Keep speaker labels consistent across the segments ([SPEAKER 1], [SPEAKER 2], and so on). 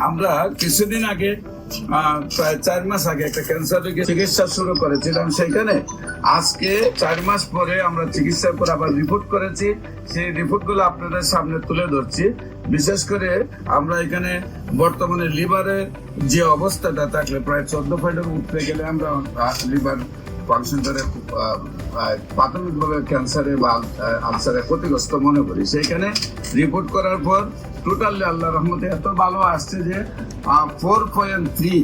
[SPEAKER 1] আমরা কিছুদিন আগে প্রায় 4 মাস আগে একটা ক্যান্সার রোগের চিকিৎসা শুরু করেছিলাম। সেখানে আজকে 4 মাস পরে আমরা চিকিৎসার পর আবার রিপোর্ট করেছি। সেই রিপোর্ট গুলো আপনাদের সামনে তুলে ধরছি। বিশেষ করে আমরা এখানে বর্তমানে লিভারের যে অবস্থাটা থাকলে প্রায় 14 পয়েন্টের উঠতে গেলে আমরা লিভার ফাংশনটারে প্রাথমিকভাবে ক্যান্সারে বা আলসারে ক্ষতিগ্রস্ত মনে করি। সেইখানে রিপোর্ট করার পর টোটালি আল্লাহ রহমতে এত ভালো আসছে যে 4.3।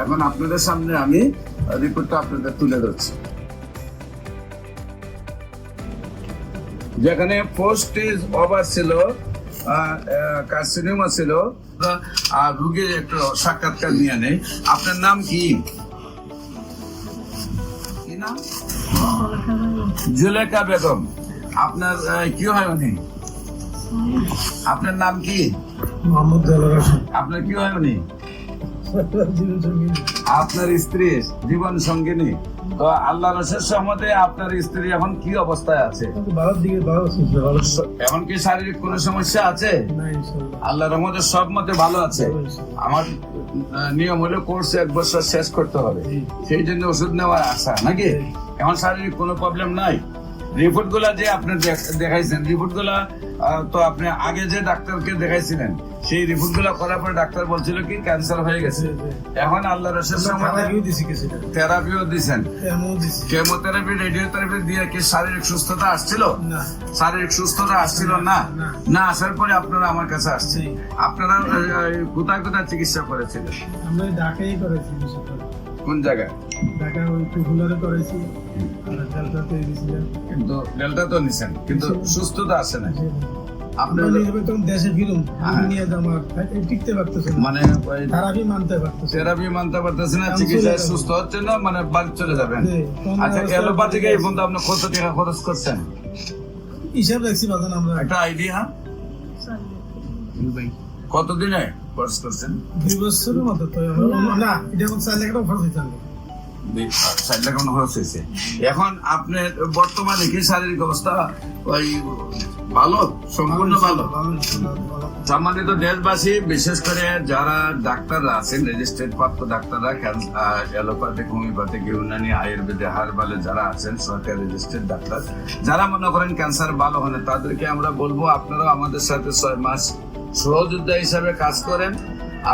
[SPEAKER 1] এখন আপনাদের সামনে আমি রিপোর্টটা আপনাদের তুলে ধরছি। যেখানে 4 স্টেজ ওভার ছিল, কার্সিনোমা ছিল। আর রোগীর একটু সাক্ষাৎকার নিয়ে নেই। আপনার নাম কি? জুলেখা বেগম। আপনার কি হয় উনি? আপনার নাম কি? আপনার কি হয় উনি? আপনার স্ত্রী জীবন সঙ্গিনী। তো আল্লাহ রসের সহমতে আপনার স্ত্রী এখন কি অবস্থায় আছে? এখন কি শারীরিক কোন সমস্যা আছে? আল্লাহ রহমতের সব মতে ভালো আছে। আমার নিয়ম হলো কোর্স 1 বছর শেষ করতে হবে, সেই জন্য ওষুধ নেওয়ার আশা নাকি। এখন শারীরিক কোনো প্রবলেম নাই। রিপোর্ট গুলা যে আপনি দেখাইছেন, রিপোর্ট গুলা তো আপনি আগে যে ডাক্তারকে দেখাইছিলেন, সেই রিপোর্ট গুলা করার পরে ডাক্তার বলছিল কি ক্যান্সার হয়ে গেছে। এখন আল্লাহ রসের থেরাপিও দিচ্ছেন, কেমোথেরাপি, রেডিওথেরাপি দিয়ে কি শারীরিক সুস্থতা আসছিল? শারীরিক সুস্থতা আসছিল না। না আসার পরে আপনারা আমার কাছে আসছে। আপনারা কোথায় কোথায় চিকিৎসা করেছিলেন?
[SPEAKER 2] আমরা ঢাকায় করেছি।
[SPEAKER 1] কোন জায়গায়?
[SPEAKER 2] ঢাকা ওই টুকুলারে করেছি, আর ডেল্টাতে দিয়েছিলাম।
[SPEAKER 1] কিন্তু ডেল্টা তো নিছেন, কিন্তু সুস্থতা আসে না।
[SPEAKER 2] আপনার দেশে ফিরুন, নিয়ে আমার টিকতে পারতেছে না, মানে থেরাপি মানতে পারতেছে না, চিকিৎসায় সুস্থ হচ্ছে না, মানে বাড়ি চলে যাবেন। আচ্ছা, অ্যালোপ্যাথিক এই পর্যন্ত আপনি কত টাকা খরচ করছেন? হিসাব রাখছি বাজান, আমরা
[SPEAKER 1] একটা আইডিয়া কতদিনে খরচ করছেন?
[SPEAKER 2] 2 বছরের মতো। তো না, এটা 4 লাখ টাকা খরচ হয়েছে।
[SPEAKER 1] 4 লাখ টাকা খরচ হয়েছে। এখন আপনার বর্তমানে কি শারীরিক অবস্থা ওই ভালো, সম্পূর্ণ ভালো? সম্মানিত দেশবাসী, বিশেষ করে যারা ডাক্তাররা আছেন, রেজিস্ট্রেড প্রাপ্ত ডাক্তাররা, অ্যালোপ্যাথিক, হোমিওপ্যাথিক, ইউনানি, আয়ুর্বেদে, হার্বালে যারা আছেন, সরকারি রেজিস্ট্রেড ডাক্তার, যারা মনে করেন ক্যান্সার ভালো হয় না, তাদেরকে আমরা বলবো আপনারাও আমাদের সাথে 6 মাস সহযোদ্ধা হিসাবে কাজ করেন।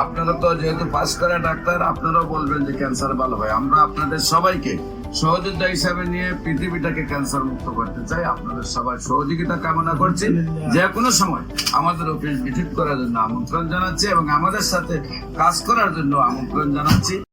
[SPEAKER 1] আপনারা তো যেহেতু পাস করা ডাক্তার, আপনারাও বলবেন যে ক্যান্সার ভালো হয়। আমরা আপনাদের সবাইকে সহযোদ্ধা হিসাবে নিয়ে পৃথিবীটাকে ক্যান্সার মুক্ত করতে চাই। আপনাদের সবাই সহযোগিতা কামনা করছি। যে কোনো সময় আমাদের অফিস ভিজিট করার জন্য আমন্ত্রণ জানাচ্ছি এবং আমাদের সাথে কাজ করার জন্য আমন্ত্রণ জানাচ্ছি।